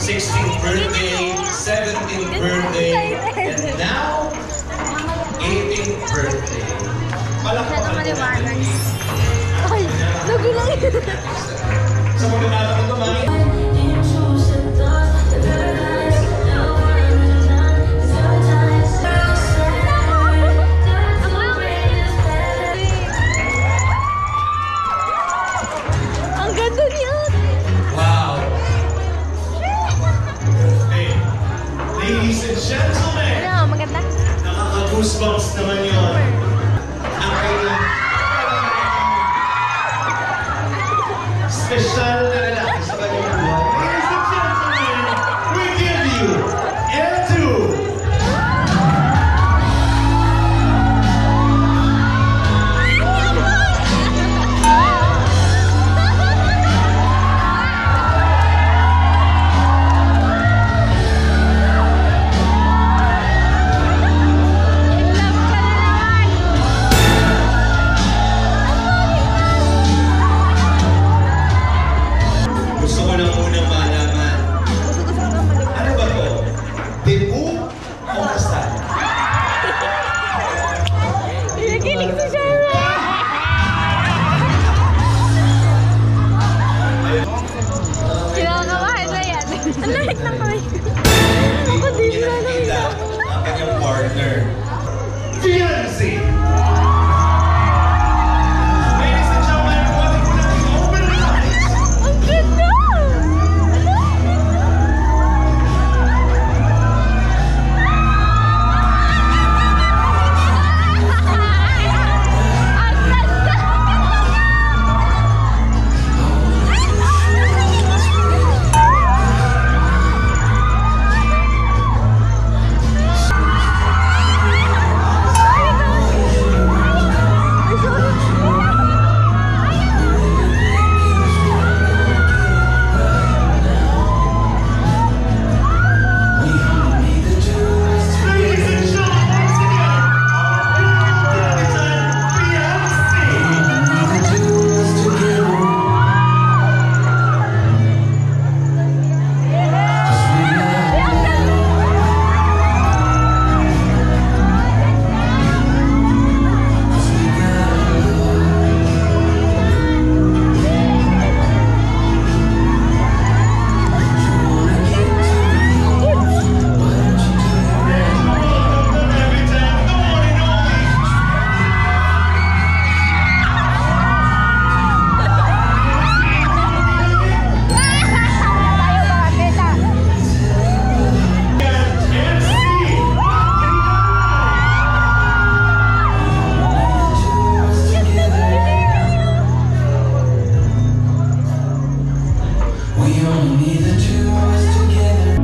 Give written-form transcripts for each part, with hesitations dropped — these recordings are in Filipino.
16th birthday, 17th birthday, and now 18th birthday. Palakpakan po natin. Ay, nagulang yun. Sa pagkakataon ito, Mami. Ang ganda niya. Wow. Hey, ladies and gentlemen. Ano, maganda? Nakaka-goosebumps naman yun. Ang kailang special na lalaki sa kanyang buhay. Ladies and gentlemen, we give you L2. Gusto ko lang unang malaman. Ano ba to? Debu o kasal? Kinikilig si Shara. Kinakabahan na yan. Ang lahit ng kamay ko. Ako din Hindi na nakikita ang kanyang partner. Fiancé! Ladies and gentlemen, pwede ko natin open the lights. Ang ganda! Ang ganda! Ladies and gentlemen, once again,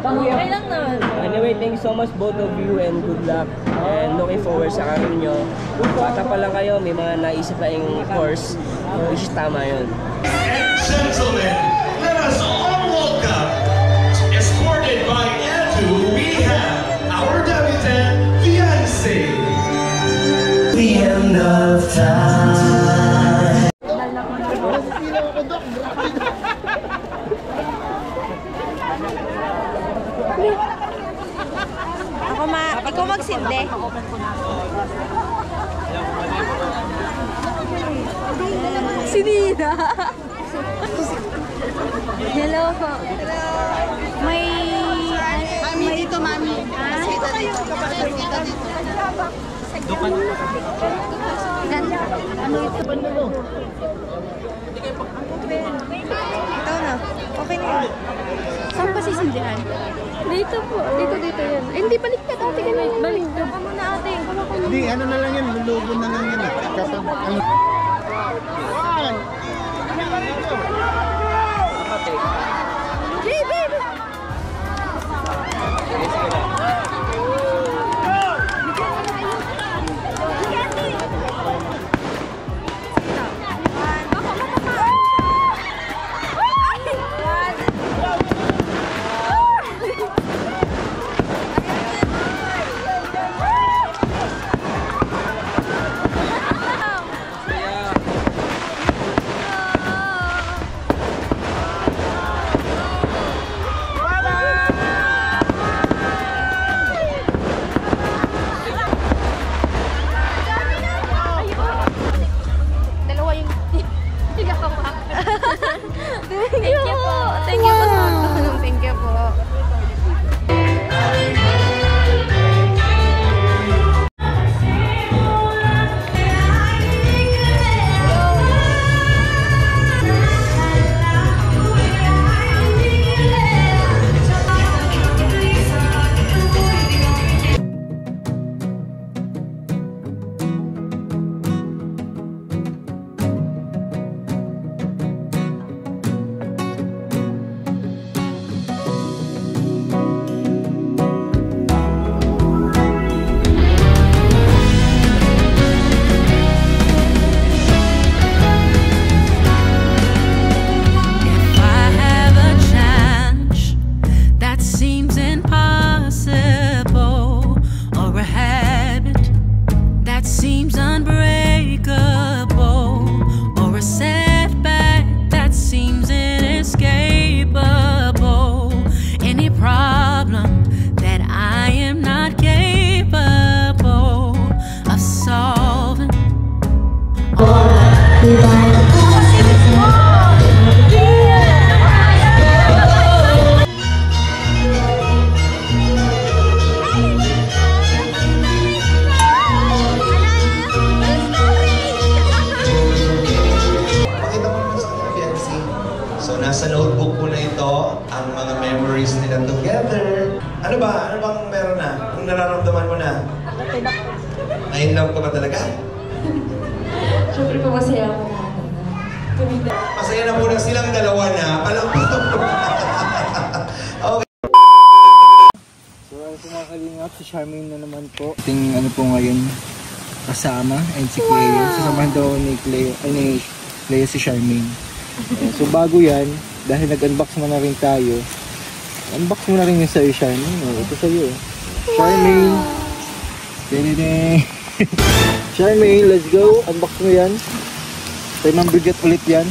Okay lang naman. Anyway, thank you so much both of you and good luck. And looking forward sa karoon nyo. Bata pa lang kayo, may mga naisip na yung course. Which is tama yun. And gentlemen, let us all welcome, escorted by Edu, we have our debutant, Fiancé. We have end of time. Ikaw magsindi. Sinida. Hello po. Hello. Mami dito, mami. Dito dito. Dito dito. Dukan. Ganda. Ano ito? Ito na. Okay na yun. Saan pa sisindihan? Dito po. Dito yan. Eh, hindi, baliktad ate. Baliktad. Ano na ate? Hindi, ano na lang yan. Lulubo na lang yan. Thank you po. Thank you po. Nasa notebook ko na ito ang mga memories nila together. Ano ba? Ano bang meron na? Kung nararamdaman mo na? Na-in love ka ba talaga? Siyempre po masaya ako na. Masaya na muna silang dalawa na. Okay. So, ano po mga kalingap, si Charmaine na naman po. Ting ano po ngayon kasama, and si Cleo. Sasamahan daw ni Cleo si Charmaine. So bago yan, dahil nag-unbox mo na rin tayo, unbox mo na rin yung sa'yo, Charmaine. Ito sa'yo. Charmaine. Dede. Charmaine, let's go. Unbox mo yan. Kay Ma'am Brigette ulit yan.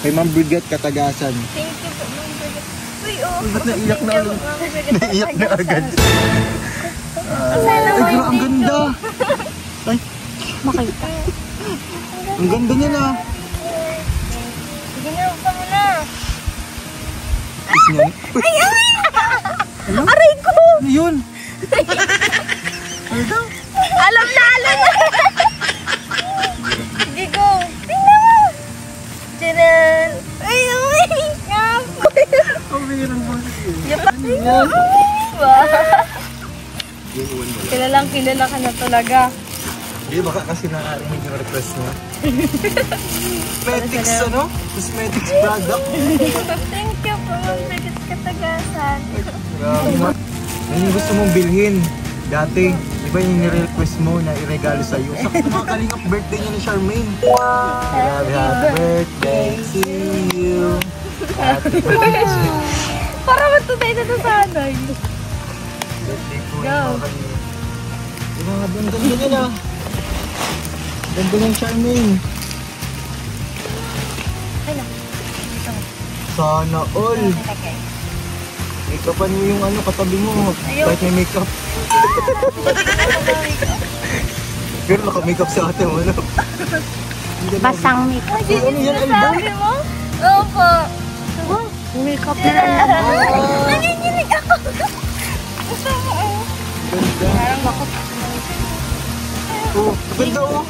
Kay Ma'am Brigette Katagasan. Thank you po, Ma'am Brigette. Uy, oh. Ba't naiyak na agad? Naiyak na agad. Ay, ang ganda. Ay, makita. ang ganda niya na. Ginawa pa mo na. Ay, Ano? Aray ko! ano yun? Ano daw? Alam na! Sige, go! Tingnan mo! Tinan! Ay, Ang bihirang boses yun. Kilalang-kilala ka na talaga. Hindi, baka kasi nakarinig yung request mo. Cosmetics, ano? Cosmetics product. Thank you po, Ma'am Brigette Katagasan. Grabe. Yan yung gusto mong bilhin. Dati, di ba yung nire-request mo na iregalo sa'yo? Sakto mga kalingap, birthday niya ni Charmaine. Grabe, happy birthday to you. Happy birthday. Para matutay na ito sa anay. Birthday po Go. yung mga kalingap. Grabe, ang ganda niya na. Ganda ng Charmaine. Ay na. Sana all. Make-upan mo yung ano, katabi mo. Kahit may make-up. Pero naka-make-up sa ate mo, ano? Basang makeup. Ano yan, album? mo? Opo. Makeup na lang. Nanginginig ako. Gusto mo Ganda. Oh, ganda oh.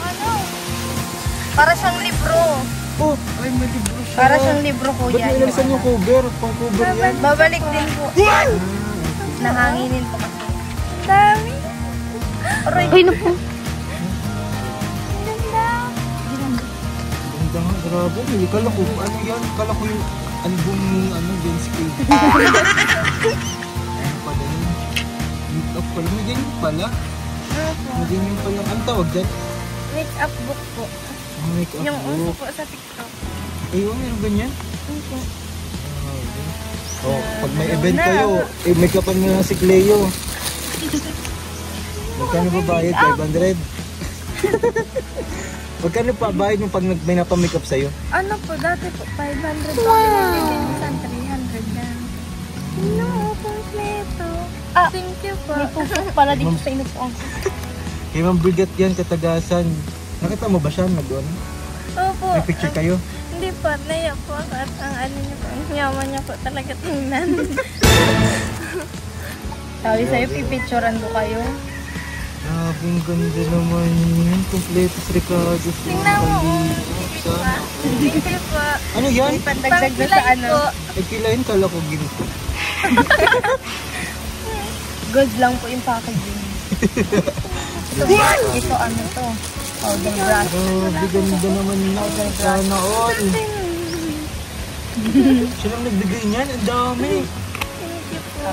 Para siyang libro. Oh, ay may libro siya. Para siyang libro, Ba't kuya. may inalisan yung cover? Pang cover yan. Babalik din po. Nahanginin po kasi. Dami. Aray. Uy, na po. Ganda nga, grabe. Kala ko, ano yan? Kala ko yung album ni ano, James K. Ano pala yun? Make-up pala. May ganyan pala. May ganyan pala. Ano tawag dyan? Make-up book po. Make-up Yung uso book. po sa TikTok. Ayun, meron ganyan. Opo. Oh, pag may event kayo, make-upan mo na si Cleo. Magkano ba bayad? 500? Magkano pa bayad mo pag may napamake-up sa'yo? Ano po, dati po 500 po. Minsan 300 lang. No, kompleto. Thank you po. May pusok pala dito sa inupuan ko. Kay Ma'am Brigat yan, Katagasan. Nakita mo ba siya nag-on? Opo. May picture kayo? Hindi po, naiyak po ako at ang ano niya po, ang yaman niya po talaga tingnan. Sabi sa'yo, pipicturean ko kayo. Grabe, ang ganda naman yan. Kompleto sa Ricardo. Tingnan mo, Thank you po. Ano yan? Pandagdag na sa ano. Ay, kilain kala ko ginto. Good lang po yung packaging. Ito ano to? Powder brush. Grabe, ganda naman na. Sana all. Siya lang nagbigay niyan. Ang dami. Thank you po.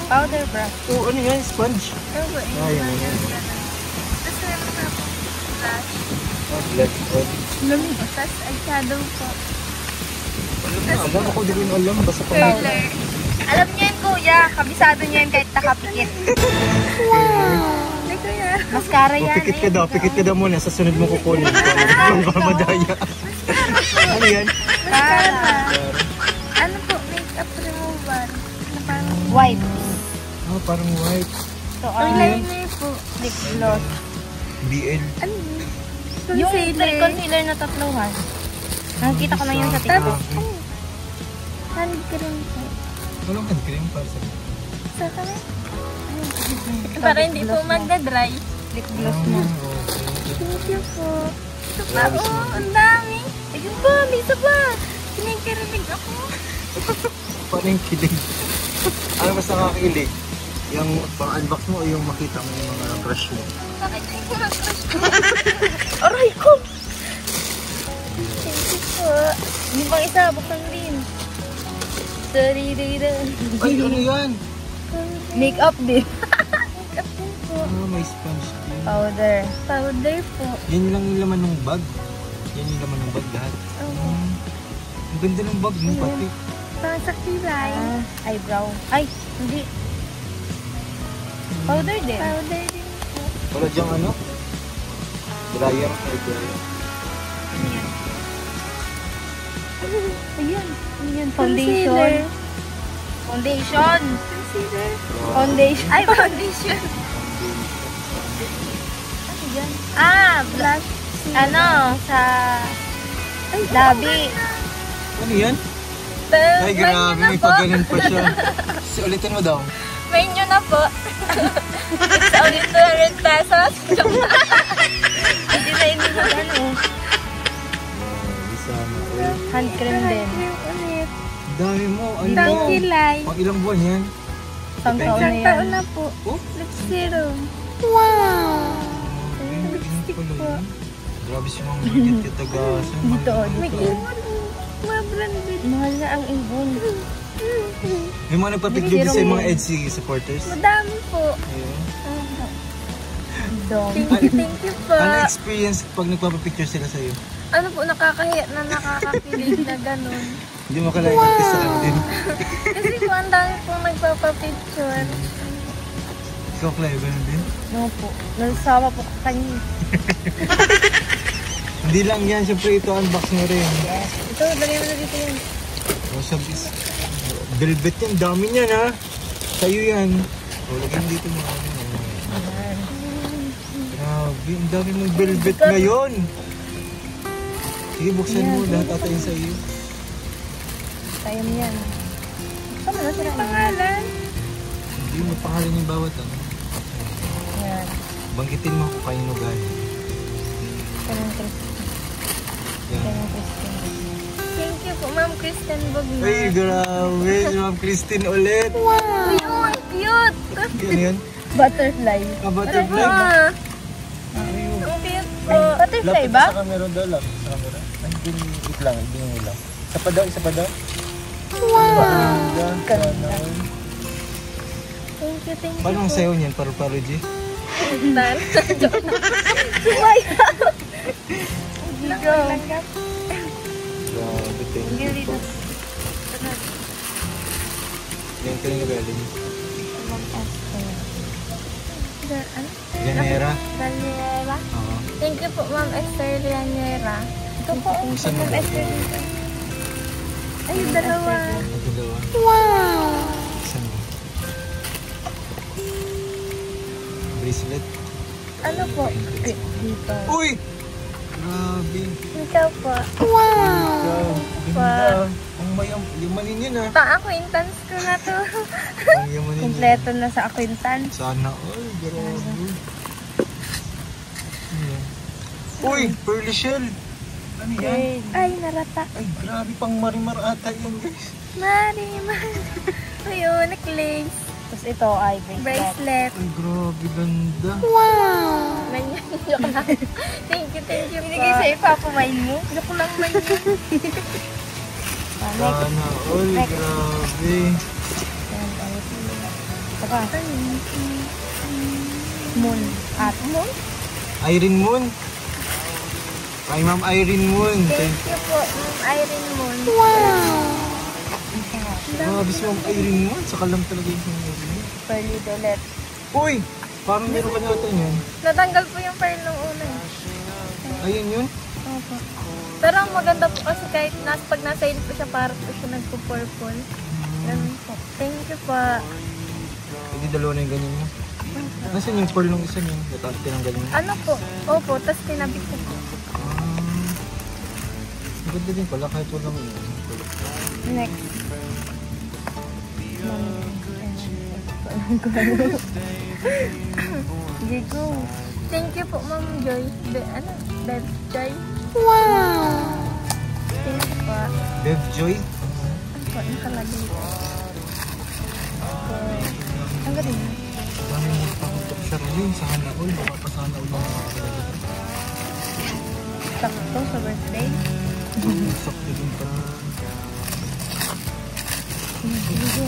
Powder brush. Oh, ano yan? Sponge. Ano ba yun? Ay, ano yan? Tapos meron na po brush. Oh, black spot. Tapos eyeshadow po. Alam ako, di rin alam. Basta pa. Curler. Alam niyo yun, kuya. Kabisado niyo yun kahit nakapikit. Hindi, kuya. Mascara Oh, yan. pikit ka daw. Pikit ka daw muna. Sa sunod mo kukunin. Kung ba madaya. Ano yan? Mascara. Ano po? Makeup remover. Na parang white. Oh, parang white. So, eyeliner po. Lip gloss. BL. Ano yun? Yung concealer na tatluhan. Nakikita ko na yun sa TikTok. Tapos, hand cream po. Walang hand cream para sa Sa kami? Para hindi po magda-dry. Lip gloss mo. Thank you po. Ito pa, ang dami. Ayun pa, may isa pa. Kinikirig ako. Paano yung kilig? Ano mas nakakakilig? Yung pang-unbox mo o yung makita mo yung mga crush mo? Bakit yung mga crush ko? Aray ko! Thank you po. Yung pang isa, buksan din. Ay, ano yan? Makeup din. Makeup din po. Ah, may sponge din. Powder. Powder po. Yan lang yung laman ng bag. Yan yung laman ng bag lahat. Ang ganda ng bag mo pati. Parang sa kilay. Eyebrow. Ay, hindi. Powder din. Powder din po. Wala diyang ano? Dryer. Ay, dryer. Ayan. Ayan. Foundation. Foundation. Concealer. Foundation. Ay, foundation. Ano yan? Blush. Ano? Sa labi. Ano yan? Ay, grabe. May pagganon pa siya. Ulitin mo daw. Menu na po. It's only 200 pesos. Hindi na ano. Hand cream din. Dami mo. Ano Pang mo? kilay. Pang ilang buwan yan? Pang taon na po. Oh? Lip serum. Wow! Lipstick po. Grabe si Ma'am Brigitte Katagasan. Dito. Mga branded. Mahal na ang ibon. May mga nagpa-picture din sa mga EDSI supporters. Madami po. Ayun. Thank you po. Ano experience pag nagpapapicture sila sa'yo? Ano po, nakakahiya na nakakapilig na ganun. Hindi mo kailangan artist sa din. Kasi po, ang dami pong nagpapapicture. Ikaw Ikaw, Clay, ganun din? No po. Nasawa po ka kanya. Hindi lang yan, syempre ito unbox nyo rin. Yes. Ito, dali mo na dito yun. Sabi, velvet yan, dami niyan ha. Sa'yo yan. O, lagyan dito mo. Grabe, ang dami mong velvet ngayon. Sige, buksan mo. Lahat atayin sa'yo. Tayo mo yan. Saan mo na sila pangalan? Hindi mo pangalan yung bawat ano. Yan. Bangkitin mo kung kayo galing. Kanang Kristen. Yan. Kanang Kristen. Thank you po, Ma'am Kristen Bogna. Ay, grabe. Si Ma'am Christine ulit. Wow! Uy, oh, cute! Ano yan? Butterfly. Ah, butterfly. Ah, ang cute po. Butterfly ba? Sa camera daw lang. Sa camera. Ay, wait lang. Hindi mo lang. Isa pa daw, isa pa daw. Wow! Ganda. Thank you, thank you. Paano ang sayo niyan? Paru-paro, G? Dan. Sumay. Go. Grabe, thank you. Dito. Yan ka yung galing. Ano? Ganera. Raniera. Oo. Thank you po, Ma'am Esther Raniera. Ito po, Saan mo Ma'am Esther dito. Ay, yung dalawa. Ang dalawa. Wow! Saan mo? Bracelet. Ano po? Dito. Uy! Grabe. Ikaw po. Wow! Ganda. Ang mayam. Limanin yun ah. Pa-acquaintance ko na to. Ang yamanin yun. Kompleto na sa acquaintance. Sana all. Grabe. Ayan. Uy! Pearly shell. Ano yan? Ay, narata. Ay, grabe pang marimar ata yun guys. Marimar. Ayun, necklace. Tapos ito ay bracelet. Ay, grabe ganda. Wow! Joke lang. Thank you po. Binigay sa ipapamain mo. Joke lang man yun. Sana all. Grabe. Saka, Moon. At Moon? Irene Moon. Kay Ma'am Irene Moon. Thank you po, Ma'am Irene Moon. Wow! Grabe si Ma'am Irene Moon. Saka lang talaga yung Irene. Pearly Dolet. Uy! Parang meron ka natin yan. Natanggal po yung pearl nung una. Ayun yun. Opo. Pero ang maganda po kasi kahit pag nasa ilip po siya, parang po siya nagpo-purple. Ganun po. Thank you po. Hindi dalawa na yung ganyan mo. Nasaan yung pearl nung isa niyo? Tinanggal niyo? Ano po? Opo, tapos tinabit ko po. Ang ganda din pala kahit walang yun. Next. Sige, go. Thank you po, Ma'am Joy. Bev Joy. Wow! Thank you po. Bev Joy? Ano po, nakalagay po. Okay. Ang galing. Dami mo pakutok siya rin. Sana all. Baka pa sana all yung mga Sakto sa birthday. sakto din pa. Sige.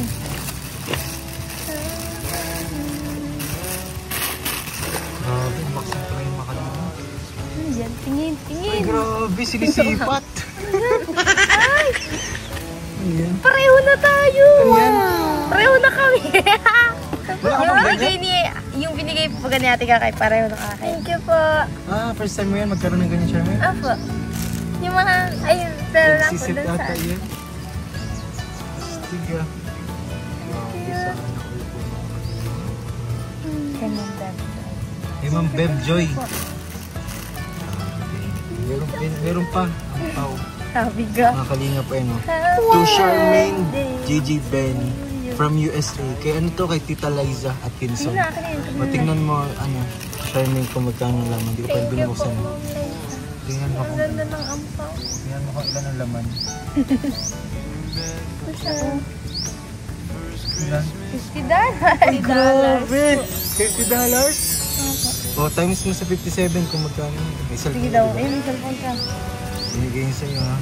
Grabe, maksan pa yung makalima. Ano yan? Tingin, Ay, tingin. grabe, sinisipat. Ay! Ayan. Pareho na tayo! Ayan. Pareho na kami! Wala ka bang ganyan? Yung binigay po pa ganyan kay pareho ng akin. Thank you po. Ah, first time mo yan magkaroon ng ganyan, Charmaine? Apo. Yung mga, ayun, pero lang po Nagsisip dun sa... ata yan. Stiga. Grabe, sana all po mga kalima. Ganyan din. Hey, Ma'am Bev Joy. Meron pa. Ang tao. Sabi ka. Mga kalinga pa yun, oh. Happy To Charmaine birthday. Gigi Ben from USA. Kay ano to? Kay Tita Liza Atkinson. Yun na, akin na yun. Matingnan mo, ano, Charmaine kung magkano ang laman. Di ko pa Thank you po, binuksan. Ma'am Liza. Tingnan mo Ang kung, ganda ng ampaw. tingnan mo kung ilan ang laman. Ito siya. Ilan? $50. $50? O, times mo sa 57 kung magkano. May cellphone. Sige daw, diba? may cellphone ka. Binigay niya sa'yo, ha?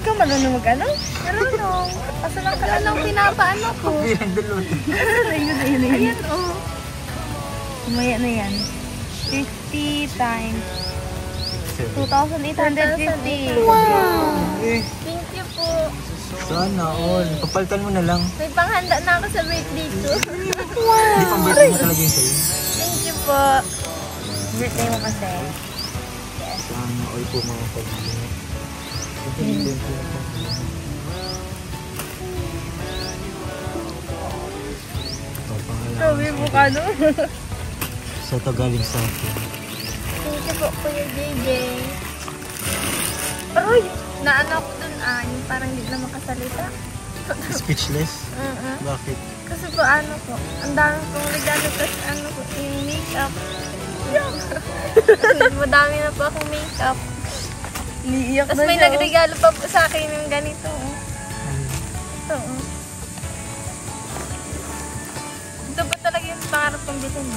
Ikaw marunong mag-ano? Marunong. Kaso lang ka lang pinapaano ko. Bilang dalawa. Ayan, oh. Umaya na yan. 50 times 2,850. Wow! Eh, Thank you po. Sana all. Papalitan mo na lang. May panghanda na ako sa birthday ko. Hindi pang birthday mo talaga yung sa'yo. Thank you po. Birthday mo kasi. Sana all po mga pag-ibig. Sabi mo ka no? Sa ito galing sa akin. Thank you po, Kuya JJ. Aroy! Naano ako dun yung parang hindi na makasalita. Speechless? Bakit? Kasi po po, ang dami pong regalo tapos po, yung makeup. Madami na po akong makeup. Niiyak Tapos may nagregalo pa po sa akin yung ganito. Ito. Ito po talaga yung pangarap kong bitin.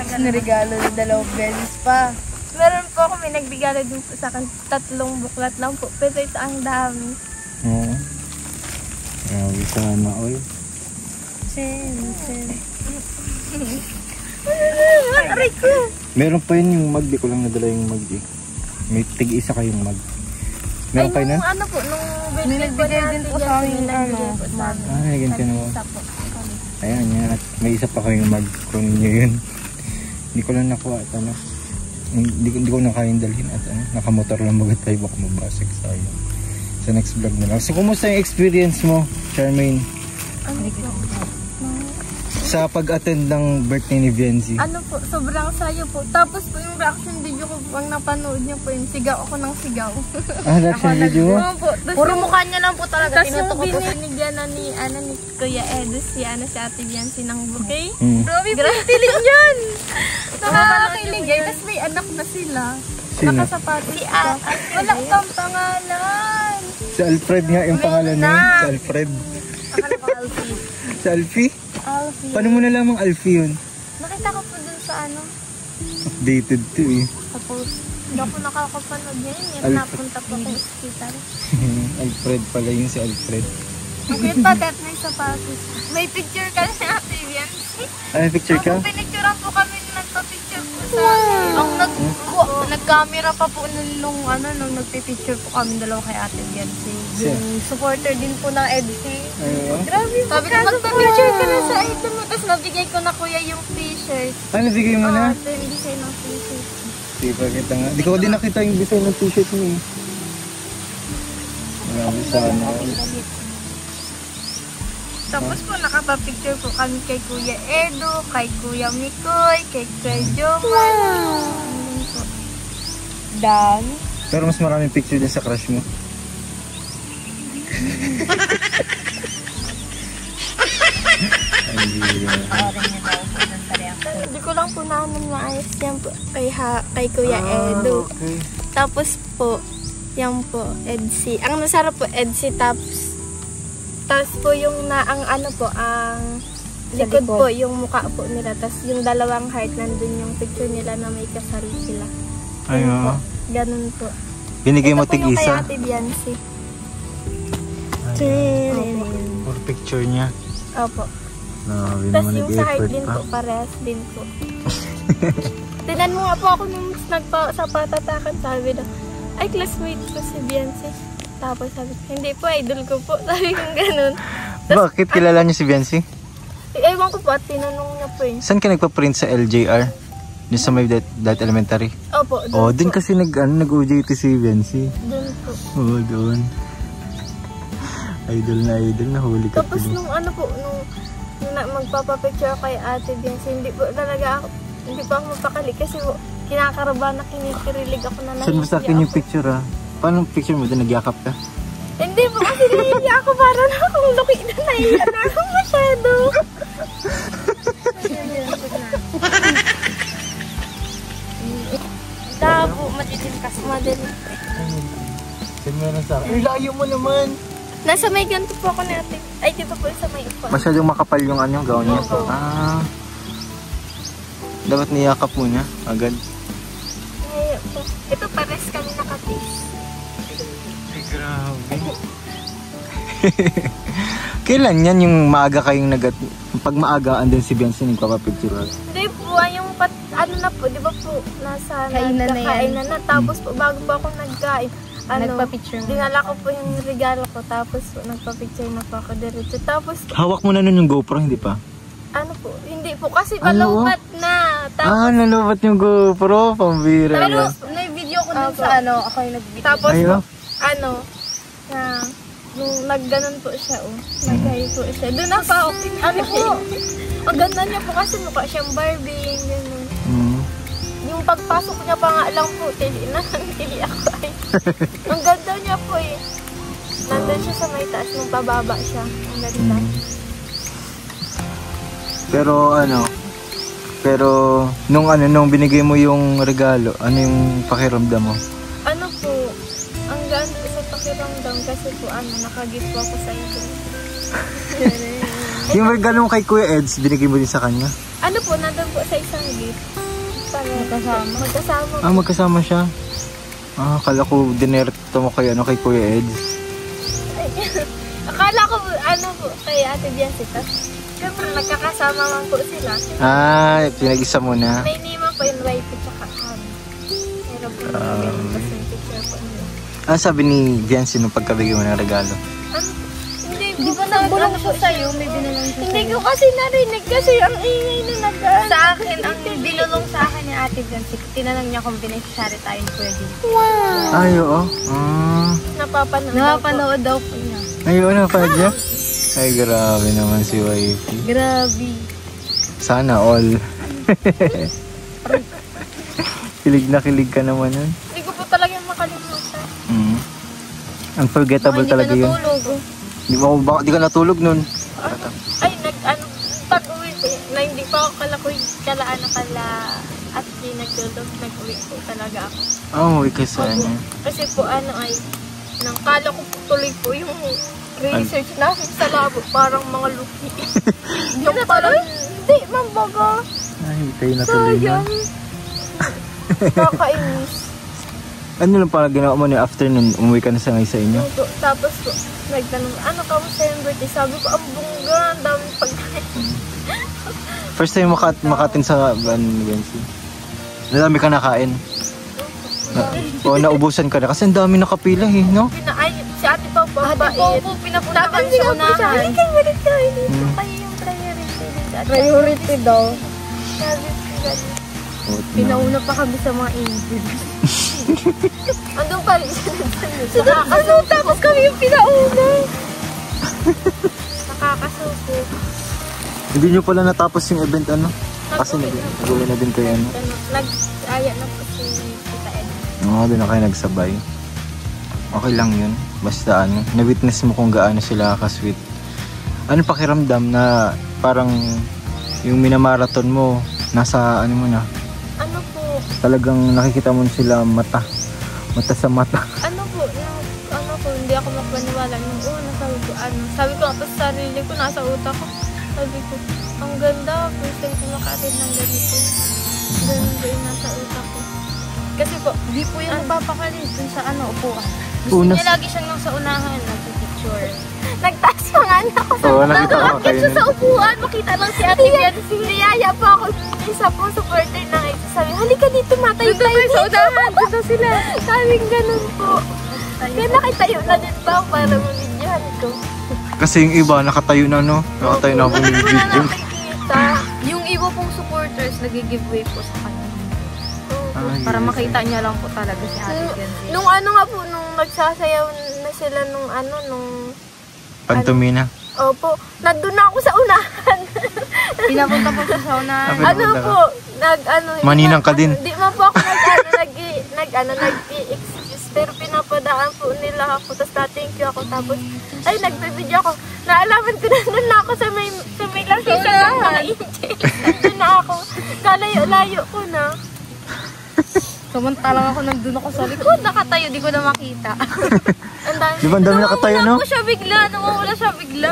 Sinirigalo na 2 beses pa. Meron po ako, may nagbigalo din po sa akin 3 buklat lang po. Pero ito ang dami. Oo. Grabe sana all. Aray ko! Meron pa yun yung mag, di ko lang nadala yung mag eh. May tig-isa kayong mag. Meron kayo na? Nung nung birthday ko Nagbigay din po sa akin mag. Nagiging ka naman. Ayan, yan. At may isa pa kayong mag. Kunin nyo yun. Hindi ko lang nakuha at ano. Hindi ko na kayang dalhin at ano. Nakamotor lang bagat tayo baka mabasag sayang. Sa next vlog na lang. So, kumusta yung experience mo, Charmaine? Sa pag-attend ng birthday ni Viency? Ano po, sobrang sayo po. Tapos po yung reaction video ko, pag napanood niyo po yun, sigaw ako ng sigaw. Reaction video mo? Po, Puro mukha niya lang po talaga. Tapos yung Tinutok ko po. binigyan na ni Kuya Edo, si Ate Biancy ng bouquet. Grabe po yung tiling yan. Nakakakilig. Tapos may anak na sila. Sino? Nakasapatos pa. Wala pang pangalan. Si Alfred nga yung pangalan niya. Si Alfred. Akala ko Alfie. Si Alfie? Alfie. Paano mo nalamang Alfie yun? Nakita ko po dun sa Updated to eh. Tapos, hindi ako nakakapanood niya yun. Yung napunta po kay hospital. Alfred pala yun si Alfred. Ang cute pa, Tet, may sapatos. May picture ka ni Ate Biancy. Ay, picture ka? Ako, pinicturean po kami nung nagpa-picture po sa amin. Ang nag-camera pa po nung nagpipicture po kami dalawa kay Ate Biancy. Yung supporter din po ng EDC. Grabe po. Sabi ko, magpa-picture ka na sa item mo. Tapos nabigay ko na kuya yung t-shirt. Ano, bigay mo na? Ito yung design ng t-shirt. Di ba kita nga? Di ko din nakita yung design ng t-shirt mo eh. Marami sana. Tapos po, nakapapicture po kami kay Kuya Edo, kay Kuya Mikoy, kay Kuya Jomar. Ganun po. Dan. Pero mas maraming picture din sa crush mo. Hindi ko lang po naman maayos yan po kay Kuya Edo. Okay. Tapos po, yan po, EDC. Ang masarap po, EDC. Tapos po yung ang likod po, yung mukha po nila. Tapos yung 2 heart, nandun yung picture nila na may kasal sila. Ay, Yun po. Ganun po. Binigay mo Ito po yung kay tig-isa? Ate Biancy. For picture niya. Opo. Grabe Tapos naman yung sa heart nag-effort din pa. po, parehas din po. Tinan mo nga po ako nung sa patatakan, sabi na, ay, classmate ko si Biancy. Tapos sabi ko, hindi po, idol ko po. Sabi kong ganun. Bakit kilala niyo si Viency? Ewan ko po at tinanong niya po eh. Saan ka nagpa-print sa LJR? Doon sa may that elementary? Opo, Oh, doon doon po. kasi nag-OJT si Viency. Doon po. Oo, doon. Idol na huli ka. Tapos nung nung magpapapicture kay Ate Biancy, hindi po talaga ako mapakali kasi po, kinakaraba na kinikirilig ako na Saan mo sa akin yung picture ah? Paano picture mo? Doon nagyakap ka? Hindi po kasi nahiya ako para na akong luki na nahiya na ako masyado. Tabo, matitim kasi. Madali. Saan mo na sa akin? Ay, layo mo naman! Nasa may ganito po ako natin. Ay, di ba po sa may upo? Masyadong makapal yung gown niya. Oo. Dapat niyakap mo niya agad. Nahiya po. Ito pares kami nakatis. Ay, grabe. Kailan yan yung maaga kayong pag maagaan din si Biancy nagpapapicture? Hindi po, yung ano na po, di ba po, nasa Kainan na yan. nagkakainan na. Tapos po, bago po ako nagkain, Nagpa-picture mo. dinala ko po yung regalo ko. Tapos po, nagpa-picture na po ako diretso. Tapos, Hawak mo na nun yung GoPro, hindi pa? ano po, hindi po, kasi malumat na. Tapos, nalubat yung GoPro, pambira Pero, yan. may video ko dun Opo. sa ano, ako yung nag-video. tapos Ay, po, oh. nung nagganon po siya, naghay po siya. Doon na pa, ano po, ang ganda niya po kasi mukha siyang Barbie, gano'n. Mm. Yung pagpasok niya pa nga lang po, tili ako ay. Ang ganda niya po eh. Nandun siya sa may taas, nung pababa siya. Ang ganda. Pero nung binigay mo yung regalo, ano yung pakiramdam mo? Ano po, ang gaan po sa pakiramdam kasi po nakagift po ako sa iyo. Yung regalo mo kay Kuya Eds, binigay mo din sa kanya? Ano po, nandun po sa isang gift. Para magkasama. Magkasama siya? Akala ko dinerto mo kay Kuya Eds. Akala ko, po, kay Ate Jessica. Siyempre, nagkakasama man po sila. Pinag-isa mo na. May name po yung wife at saka kami. Pero po, tapos yung picture po nila. Sabi ni Viancy nung pagkabigay mo ng regalo? Hindi Di ba nagbulong siya sa'yo? May binulong siya Hindi sa'yo. ko kasi narinig kasi ang ingay na nag-ano. Sa akin, ang binulong sa akin ni Ate Viancy, tinanong niya kung beneficiary tayo ni Kuya Jim. Wow! Ay, oo. Napapanood daw po niya. Ay, oo na, Padya. Ay, grabe naman si Wifey. Grabe. Sana all. Kilig na kilig ka naman nun. Hindi ko po talaga makalimutan. Unforgettable talaga yun. Di ka natulog nun. Ay, pag-uwi po, na hindi pa ako at di nag-uwi po talaga ako. Uwi ka sana. Kasi po nang kala ko po tuloy po yung research namin sa labo, parang mga luki. Yung parang, hindi, mambaga. Ay, hindi kayo natuloy nun. Kakainis. Ano lang pala ginawa mo na afternoon, umuwi ka na sa inyo? Tapos po, nagtanong, ka mo sa yung birthday? Sabi ko, ang bungga, ang daming pagkain. First time makatin sa Viancy. Nadami ka nakain. Naubusan ka na kasi ang dami nakapila no? Si Ate Pao po, pinapunta kami sa unahan. Hindi kayo ulit kayo. Kayo yung priority. Priority daw. Sabi ko ganun. Pinauna pa kami sa mga angels. Andun pa rin siya. Tapos kami yung pinauna. Nakakasuko. Hindi nyo pala natapos yung event Kasi nag-uwi na din kayo Nag-aya na po si Tita Ed. doon na kayo nagsabay. Okay lang yun. Basta na-witness mo kung gaano sila ka-sweet. Ano pakiramdam na parang yung minamarathon mo, nasa mo na? Ano po? Talagang nakikita mo sila mata sa mata. Hindi ako makapaniwala nung sabi ko nga sa sarili ko, nasa utak ko. Sabi ko, ang ganda, first time ko makatid ng ganito. Ganun ba yung nasa utak ko. Kasi po, Di po yung nagpapakalis dun sa upuan. Oo, Gusto niya lagi siyang nasa unahan, nagpipicture. nagtaas pa nga na ako. Oo, nakita ko Bakit siya sa upuan? Makita lang si Ate Biancy. Niyaya po ako. Isa po supporter ng ito. Sabi, halika dito, matayo tayo dito. Sa unahan, dito sila. Sabi ganun po. Kaya nakitayo na din ba para mabidyohan ko. Kasi yung iba nakatayo na nakatayo na akong Wala video. nakikita. Yung iba pong supporters, nag-giveaway po sa kanya. Para yes. makita niya lang po talaga si Ate Biancy. Nung nga po, nung nagsasayaw na sila nung Pantomina. Opo, nandun na ako sa unahan. Pinapunta po siya sa unahan. Maninang ka din. Hindi man po ako nag-i-excuse, pero pinapadaan po nila ako, tapos na-thank you ako, tapos, nagbibidyo ako. Naalaman ko na ako sa may lakisan ng mga angel. Nandun na ako. Kalayo-layo ko na. Samantalang ako nandun ako sa likod, nakatayo, di ko na makita. Di ba ang dami nakatayo, no? Nawawala siya bigla.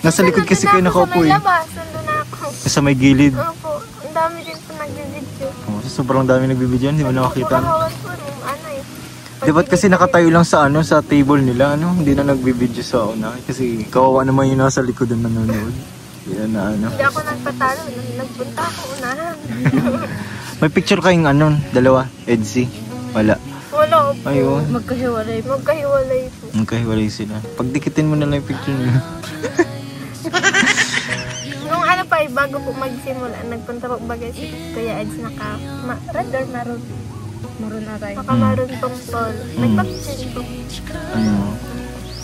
Nasa likod kasi kayo nakaupo Sa may labas, nandun na ako. Sa may gilid. Opo, ang dami din po nagbibidyo. Sobrang dami nagbibidyo, di ba nakakita? Makahawan po nung Di ba't kasi nakatayo lang sa sa table nila, Hindi na nagbibidyo sa una. Kasi kawawa naman yung nasa likod na nanonood. Hindi na Hindi ako nagpatalo, nagpunta ako unahan. May picture kayong ano, dalawa, Edsy? Wala. Wala po. Ayun. Magkahiwalay po. Magkahiwalay sila. Pagdikitin mo na lang yung picture nila. Nung ano pa, bago po magsimula, nagpunta po bagay si Kuya Eds red or maroon? Maroon na tayo. Maroon pong tol. Nagpapicture po. Ano?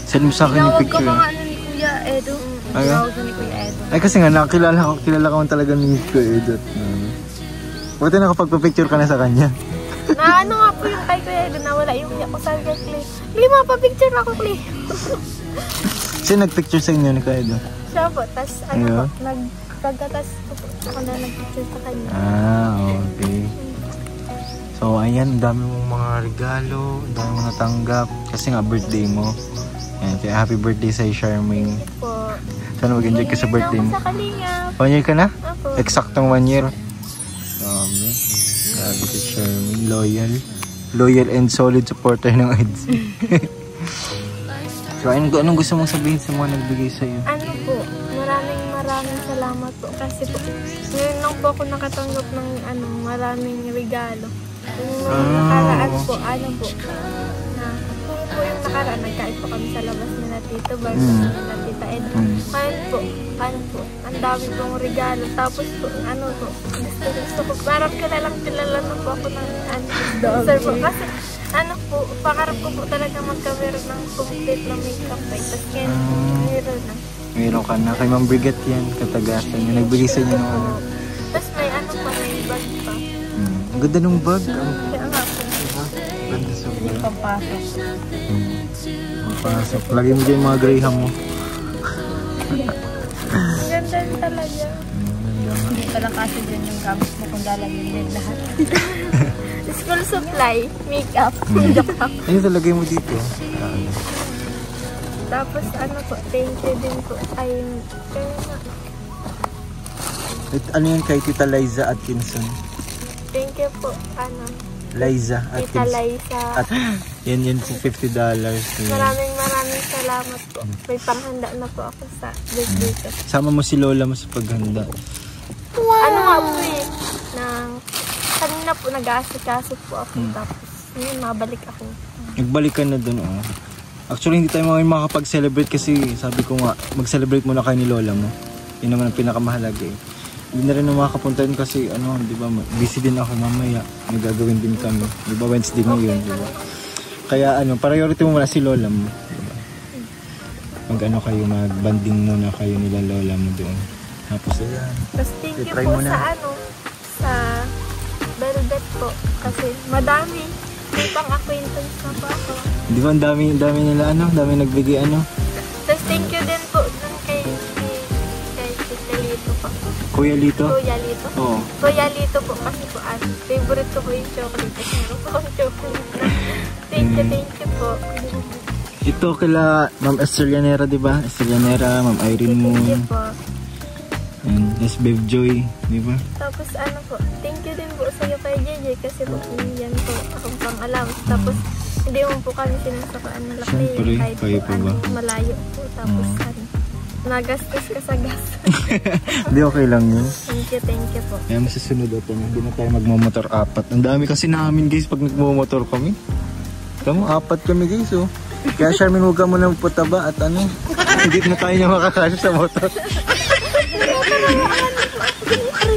Send mo sa akin yung Tinawag ko picture. mga ano ni Kuya Edo. Tinawag ko ni Kuya Edo. Ay kasi nga, kilala ka man talaga ni Kuya Edo. Buti nakapagpa-picture ka na sa kanya. Na ano nga po yung kay Kuya Edo, nawala yung hiya ko sa Clay. Clay, mapapicture ako, Clay. Sino nagpicture sa inyo ni Kuya Edo? Siya po, tas ano po, pagkatas po ako na nagpicture sa kanya. Okay. So, ayan, ang dami mong mga regalo, ang dami mong natanggap. Kasi nga, birthday mo. Ayan, kaya happy birthday sa'yo, Charmaine. Po. Sana mag-enjoy ka sa birthday mo. Sa Kalingap. 1 year ka na? Apo. Eksaktong 1 year. Grabe si Charmaine. Loyal and solid supporter ng Eds. So, anong gusto mong sabihin sa mga nagbigay sa'yo? Ano po, maraming salamat po. Kasi po, ngayon lang po ako nakatanggap ng maraming regalo. Yung nakaraan po, na kung po yung nakaraan, nagkain po kami sa labas nila Tito Bar, nila Tita Ed. Ngayon po, ang dami pong regalo. Tapos po, gusto ko, parang kilala na po ako ng sir po. Kasi, pangarap ko po talaga magkameron ng complete na makeup. Tapos ngayon, meron na. Meron ka na. Kay Ma'am Brigitte yan, katagasan niya. Nagbigay sa inyo ng ano. Tapos may may bag pa. Ang ganda ng bag. Kaya nga po. Ganda sa bag. Pampasok. Pampasok. Lagay mo dyan yung mga graham mo. Ang ganda rin talaga. Hindi pala kasi dyan yung gamit mo kung lalagyan din lahat. School supply, makeup. Joke lang. Ayun, talagay mo dito. Tapos po, thank you din po. Ano yan kay Tita Liza Atkinson? Thank you po, Liza Tita Atkinson. Liza. Yan po $50. Maraming salamat po. May panghanda na po ako sa birthday ko. Sama mo si Lola mo sa paghanda. Ano nga po kanina po nag-aasikaso po ako. Tapos ngayon mabalik ako. Nagbalik ka na dun, oh. Actually, hindi tayo makakapag-celebrate kasi sabi ko nga, mag-celebrate muna kayo ni Lola mo. Yun naman ang pinakamahalaga eh. Hindi na rin na makakapunta yun kasi di ba, busy din ako mamaya. May gagawin din kami. Di ba, Wednesday ngayon, di ba? Kaya priority mo muna si Lola mo. Diba? Kayo, mag-banding muna kayo nila Lola mo doon. Tapos ayan. Tapos thank you po sa Velvet po. Kasi madami. May pang-acquaintance na po ako. Di ba, ang dami nila dami nagbigay Tapos thank you din po dun kay Tita Lito po. Kuya Lito? Kuya Lito? Oo. Kuya Lito po kasi po favorite ko po yung chocolate. Kasi meron po akong chocolate na. Thank you po. Ito kila Ma'am Estrellanera, di ba? Estrellanera, Ma'am Irene Moon. Thank you po. And yes, Babe Joy, di ba? Tapos po, thank you din po sa iyo kay JJ kasi po yan po akong pang-allowance. Tapos hindi mo po kami sinasakaan ng laki kahit kayo po ba? Malayo po. Tapos nagastos ka sa gas. Hindi, okay lang yun. Thank you po. Kaya masusunod ito, hindi na tayo magmamotor 4. Ang dami kasi namin guys pag nagmamotor kami. Tama, 4 kami guys oh. Kaya Charmaine, huwag ka muna magpataba at hindi na tayo niya makakasya sa motor.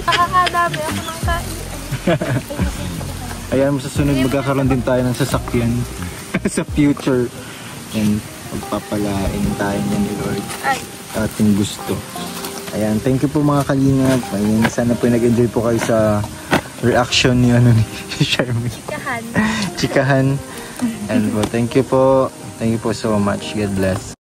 Nakakadami ako ng kain. Ayan, masusunod magkakaroon din tayo ng sasakyan sa future. And pagpapalain tayo niya ni Lord. Ating gusto. Ayan, thank you po mga kalingap. Ayan, sana po nag-enjoy po kayo sa reaction ni Charmaine. Chikahan. And po, thank you po. Thank you po so much. God bless.